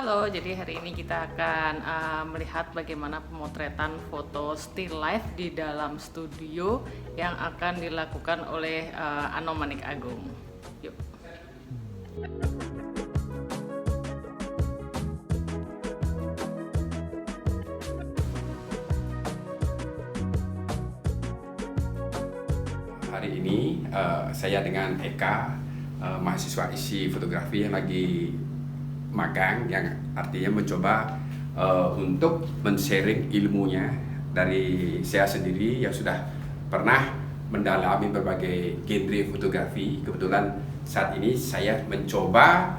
Halo, jadi hari ini kita akan melihat bagaimana pemotretan foto still life di dalam studio yang akan dilakukan oleh Ano Manik Agung. Yuk. Hari ini saya dengan Eka, mahasiswa isi fotografi yang lagi magang, yang artinya mencoba untuk men-sharing ilmunya dari saya sendiri yang sudah pernah mendalami berbagai genre fotografi. Kebetulan saat ini saya mencoba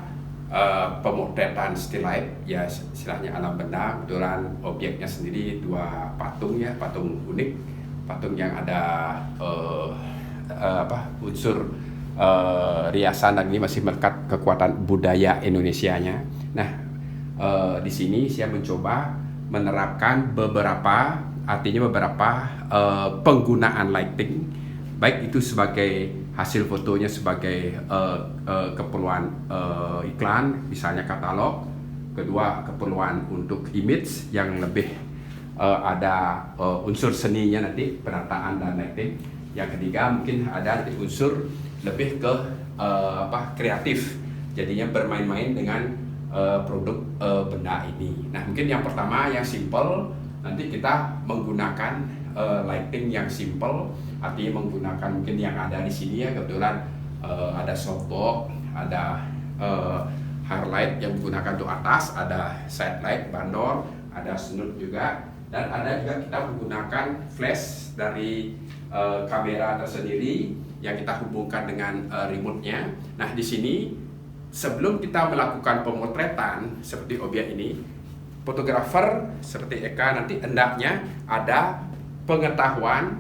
pemotretan still life, ya istilahnya alam benda. Kebetulan objeknya sendiri dua patung, ya, patung unik, patung yang ada unsur riasan, dan ini masih melekat kekuatan budaya Indonesianya. Nah, di sini saya mencoba menerapkan beberapa penggunaan lighting, baik itu sebagai hasil fotonya sebagai keperluan iklan, misalnya katalog. Kedua, keperluan untuk image yang lebih ada unsur seninya, nanti penataan dan lighting. Yang ketiga, mungkin ada unsur lebih ke kreatif, jadinya bermain-main dengan produk benda ini. Nah, mungkin yang pertama yang simple, nanti kita menggunakan lighting yang simple, artinya menggunakan mungkin yang ada di sini, ya. Kebetulan ada softbox, ada highlight yang digunakan untuk atas, ada side light, bandor, ada snoot juga, dan ada juga kita menggunakan flash dari kamera tersendiri yang kita hubungkan dengan remote-nya. Nah, di sini sebelum kita melakukan pemotretan seperti objek ini, fotografer seperti Eka nanti hendaknya ada pengetahuan,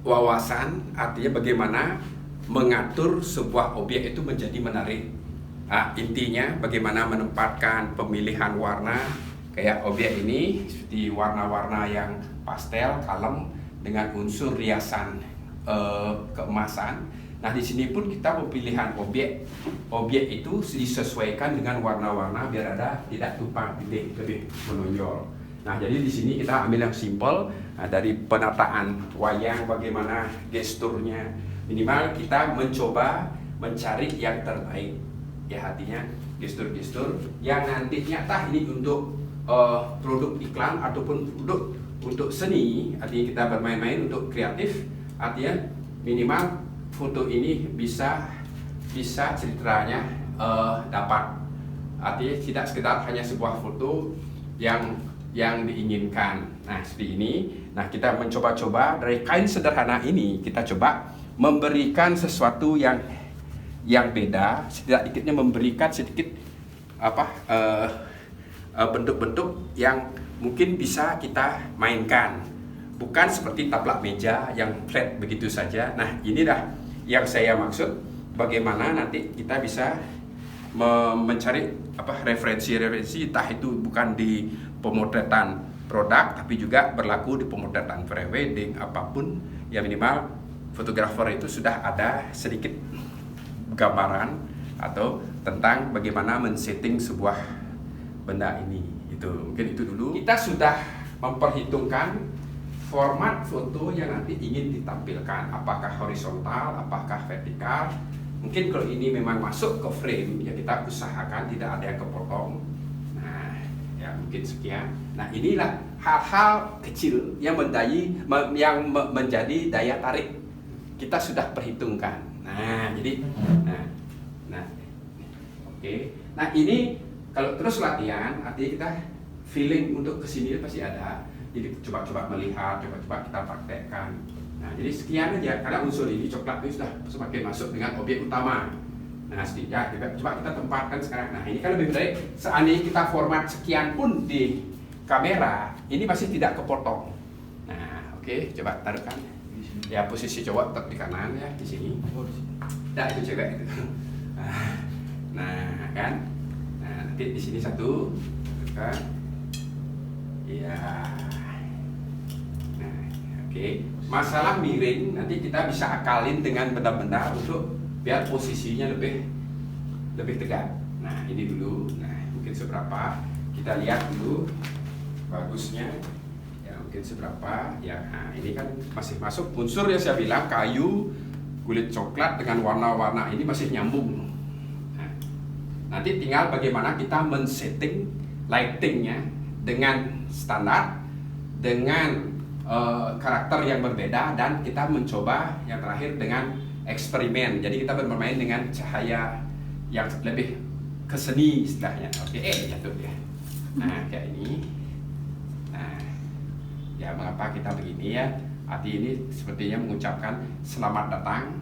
wawasan, artinya bagaimana mengatur sebuah objek itu menjadi menarik. Nah, intinya bagaimana menempatkan pemilihan warna, kayak objek ini seperti warna-warna yang pastel, kalem, dengan unsur riasan keemasan. Nah, di sini pun kita pemilihan objek itu disesuaikan dengan warna-warna biar ada tidak tumpang tindih, lebih menonjol. Nah, jadi di sini kita ambil yang simple, dari penataan wayang, bagaimana gesturnya, minimal kita mencoba mencari yang terbaik, ya, artinya gestur-gestur yang nantinya ini untuk produk iklan ataupun produk untuk seni, artinya kita bermain-main untuk kreatif, artinya minimal foto ini bisa ceritanya dapat, artinya tidak sekedar hanya sebuah foto yang diinginkan. Nah, seperti ini. Nah, kita mencoba-coba dari kain sederhana ini, kita coba memberikan sesuatu yang beda, sedikit-sedikitnya memberikan sedikit bentuk-bentuk yang mungkin bisa kita mainkan, bukan seperti taplak meja yang flat begitu saja. Nah, inilah yang saya maksud, bagaimana nanti kita bisa mencari referensi, entah itu bukan di pemotretan produk, tapi juga berlaku di pemotretan prewedding, apapun, ya minimal fotografer itu sudah ada sedikit gambaran atau tentang bagaimana men-setting sebuah benda ini. Mungkin itu dulu. Kita sudah memperhitungkan format foto yang nanti ingin ditampilkan, apakah horizontal, apakah vertikal. Mungkin kalau ini memang masuk ke frame, ya kita usahakan tidak ada yang kepotong. Nah, ya mungkin sekian. Nah, inilah hal-hal kecil yang menjadi daya tarik. Kita sudah perhitungkan. Nah, jadi oke. Nah, ini kalau terus latihan, artinya kita feeling untuk kesini pasti ada. Jadi coba-coba melihat, coba-coba kita praktekkan. Nah, jadi sekian aja, karena unsur ini coklat ini sudah semakin masuk dengan objek utama. Nah, setidaknya coba kita tempatkan sekarang. Nah, ini kan lebih baik seandainya kita format sekian pun di kamera, ini pasti tidak kepotong. Nah, oke, coba taruhkan. Ya, posisi cowok tetap di kanan, ya, di sini. Nah, itu juga itu. Nah, kan. Nanti di sini satu, kan? Ya. Nah, oke. Masalah miring nanti kita bisa akalin dengan benda-benda untuk biar posisinya lebih tegak. Nah, ini dulu. Nah, mungkin seberapa. Kita lihat dulu bagusnya. Ya mungkin seberapa. Ya, nah, ini kan masih masuk unsur yang saya bilang kayu, kulit coklat dengan warna-warna ini masih nyambung. Nah, nanti tinggal bagaimana kita men-setting lightingnya dengan standar, dengan karakter yang berbeda, dan kita mencoba yang terakhir dengan eksperimen. Jadi kita bermain dengan cahaya yang lebih ke seni istilahnya. Oke, jatuh ya. Nah, kayak ini. Nah, ya mengapa kita begini ya? Hati ini sepertinya mengucapkan selamat datang.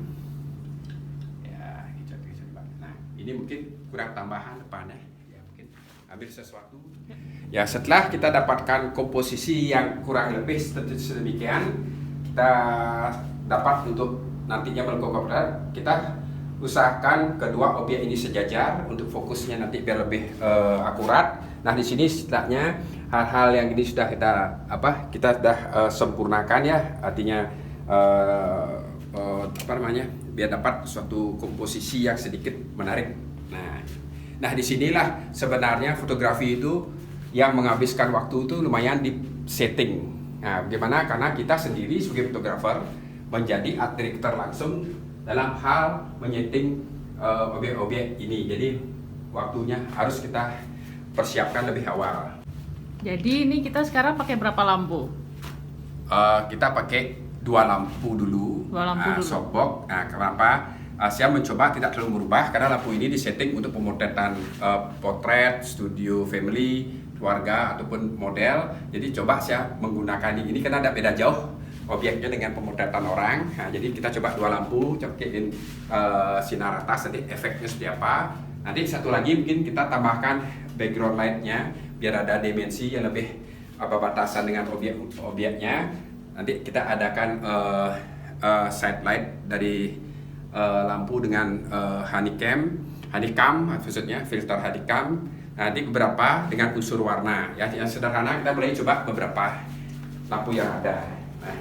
Ya, gitu. Nah, ini mungkin kurang tambahan depannya. Ya, mungkin ambil sesuatu. Ya, setelah kita dapatkan komposisi yang kurang lebih sedemikian, kita dapat untuk nantinya melakukan, kita usahakan kedua objek ini sejajar untuk fokusnya nanti biar lebih akurat. Nah, di sini setidaknya hal-hal yang ini sudah kita sudah sempurnakan ya, artinya biar dapat suatu komposisi yang sedikit menarik. Nah, disinilah sebenarnya fotografi itu yang menghabiskan waktu itu lumayan di setting. Nah, bagaimana? Karena kita sendiri sebagai fotografer menjadi art director langsung dalam hal menyeting objek-objek ini. Jadi waktunya harus kita persiapkan lebih awal. Jadi ini kita sekarang pakai berapa lampu? Kita pakai 2 lampu dulu. 2 lampu dulu. Softbox. Nah, kenapa? Saya mencoba tidak terlalu merubah karena lampu ini disetting untuk pemotretan potret, studio family, keluarga ataupun model. Jadi coba saya menggunakan ini karena ada beda jauh objeknya dengan pemotretan orang. Nah, jadi kita coba 2 lampu, cobain sinar atas, nanti efeknya seperti apa. Nanti satu lagi mungkin kita tambahkan background light-nya biar ada dimensi yang lebih batasan dengan objeknya. Nanti kita adakan side light dari lampu dengan honeycomb maksudnya filter honeycomb. Nanti beberapa dengan unsur warna ya, yang sederhana kita mulai coba beberapa lampu yang ada. Nah,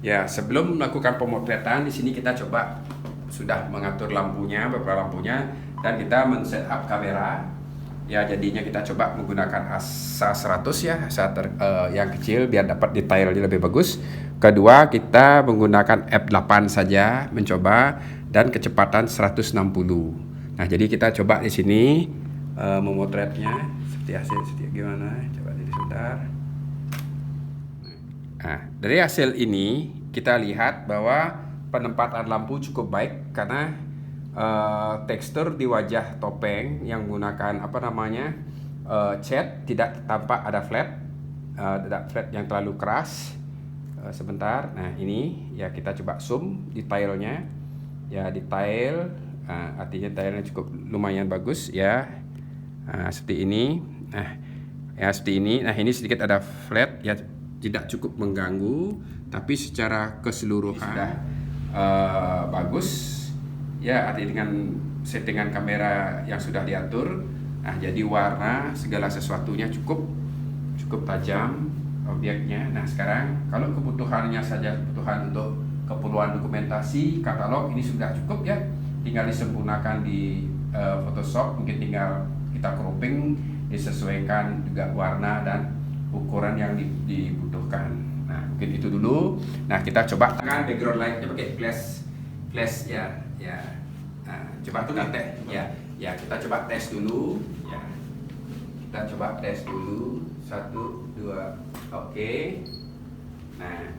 ya sebelum melakukan pemotretan di sini kita coba sudah mengatur lampunya, beberapa lampunya, dan kita men-setup kamera. Ya jadinya kita coba menggunakan ASA 100 ya, yang kecil biar dapat detailnya lebih bagus. Kedua kita menggunakan f8 saja mencoba dan kecepatan 160. Nah jadi kita coba di sini memotretnya seperti gimana? Coba jadi sebentar. Nah dari hasil ini kita lihat bahwa penempatan lampu cukup baik karena tekstur di wajah topeng yang menggunakan cat tidak tampak ada flat yang terlalu keras. Sebentar, nah ini ya kita coba zoom detailnya ya, detail artinya detailnya cukup lumayan bagus ya. Seperti ini. Nah ya seperti ini. Nah ini sedikit ada flat ya, tidak cukup mengganggu tapi secara keseluruhan sudah bagus. Ya, artinya dengan settingan kamera yang sudah diatur, nah jadi warna segala sesuatunya cukup tajam objeknya. Nah sekarang kalau kebutuhan untuk keperluan dokumentasi katalog ini sudah cukup ya, tinggal disempurnakan di Photoshop, mungkin tinggal kita cropping, disesuaikan juga warna dan ukuran yang dibutuhkan. Nah mungkin itu dulu. Nah kita coba dengan background lightnya pakai flash ya. Nah, coba kita tes ya kita coba tes dulu ya, kita coba tes dulu 1, 2, oke. Nah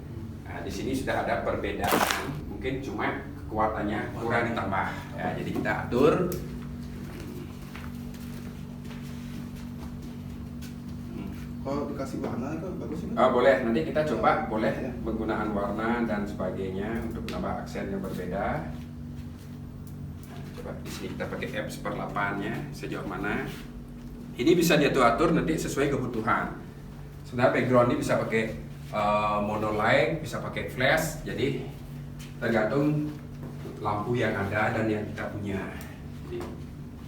di sini sudah ada perbedaan, mungkin cuma kekuatannya kurang ditambah ya, jadi kita atur. Kalau dikasih warna itu bagus ini? Boleh, nanti kita coba boleh penggunaan warna dan sebagainya untuk menambah aksen yang berbeda. Di sini kita pakai f/8-nya sejauh mana ini bisa diatur nanti sesuai kebutuhan. Sebenarnya background ini bisa pakai monolight, bisa pakai flash, jadi tergantung lampu yang ada dan yang kita punya.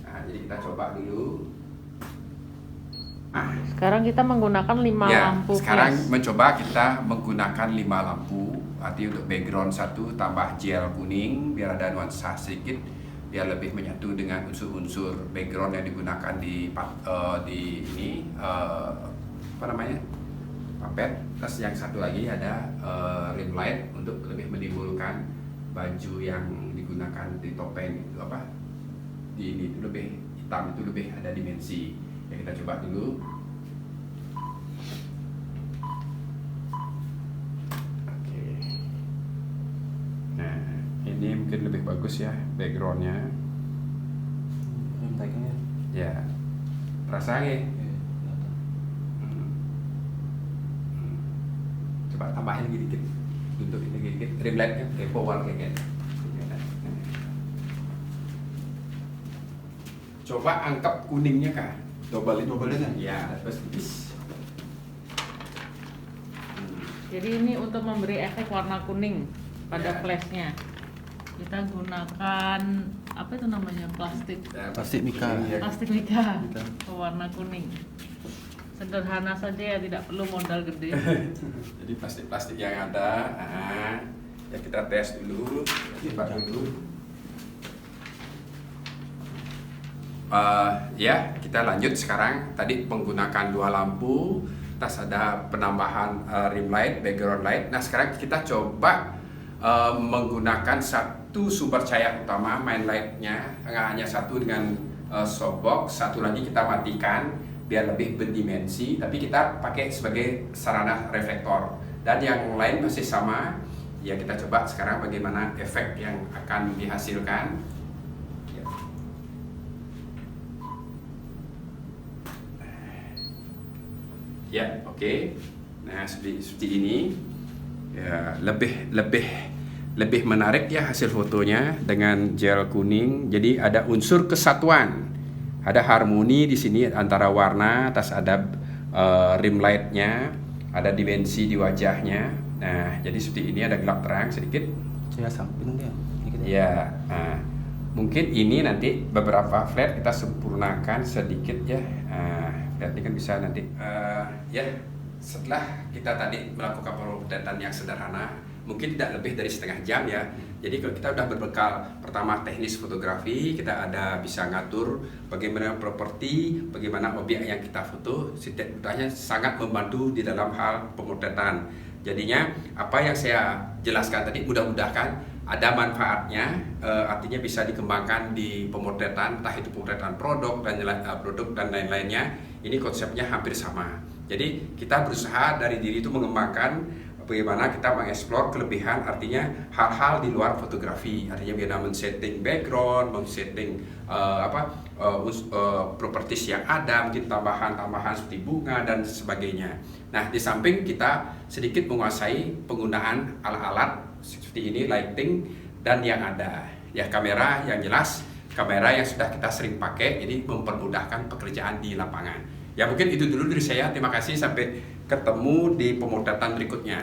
Jadi kita coba dulu. Sekarang kita menggunakan 5 lampu sekarang flash. mencoba kita menggunakan 5 lampu. Artinya untuk background 1 tambah gel kuning biar ada nuansa sedikit, biar lebih menyatu dengan unsur-unsur background yang digunakan di ini apa namanya, puppet. Terus yang satu lagi ada rim light untuk lebih menimbulkan baju yang digunakan di topeng itu apa, di ini itu lebih hitam, itu lebih ada dimensi. Ya kita coba dulu. Oke. Nah, ini mungkin lebih bagus ya backgroundnya. Tagnya. Ya, terasa ya. Coba tambahin lagi dikit, untuk ini dikit, rim lightnya, power kayak gitu. Coba angkat kuningnya kah? Dobalin ya. Ya, terus tipis. Jadi ini untuk memberi efek warna kuning pada Ya. flashnya. Kita gunakan apa itu namanya, plastik Plastik mika. Ya. plastik mika Mika. pewarna kuning. Sederhana saja ya, tidak perlu modal gede. Jadi plastik-plastik yang ada, ya kita tes dulu, coba dulu. Ya, kita lanjut sekarang. Tadi menggunakan 2 lampu, terus ada penambahan rim light, background light. Nah sekarang kita coba menggunakan satu sumber cahaya utama, main lightnya hanya satu dengan softbox, satu lagi kita matikan biar lebih berdimensi, tapi kita pakai sebagai sarana reflektor, dan yang lain masih sama. Ya kita coba sekarang bagaimana efek yang akan dihasilkan. Ya, oke. Nah, seperti ini. Ya, lebih menarik ya hasil fotonya dengan gel kuning. Jadi ada unsur kesatuan, ada harmoni di sini antara warna, atas ada rim lightnya, ada dimensi di wajahnya. Nah, jadi seperti ini, ada gelap terang sedikit. Saya samping dia. Ya, mungkin ini nanti beberapa flat kita sempurnakan sedikit ya. Flat ini kan bisa nanti. Ya, setelah kita tadi melakukan pemotretan yang sederhana, mungkin tidak lebih dari setengah jam ya. Jadi kalau kita udah berbekal pertama teknis fotografi, kita ada bisa ngatur bagaimana properti, bagaimana objek yang kita foto, setidaknya sangat membantu di dalam hal pemotretan. Jadinya apa yang saya jelaskan tadi mudah-mudahan ada manfaatnya, artinya bisa dikembangkan di pemotretan, entah itu pemotretan produk dan lain-lainnya. Ini konsepnya hampir sama. Jadi kita berusaha dari diri itu mengembangkan bagaimana kita mengeksplor kelebihan, artinya hal-hal di luar fotografi, artinya bagaimana men-setting background, men-setting properties yang ada, mungkin tambahan-tambahan seperti bunga dan sebagainya. Nah, di samping kita sedikit menguasai penggunaan alat-alat seperti ini, lighting dan yang ada ya, kamera yang jelas, kamera yang sudah kita sering pakai, jadi mempermudahkan pekerjaan di lapangan. Ya mungkin itu dulu dari saya, terima kasih, sampai ketemu di pemotretan berikutnya.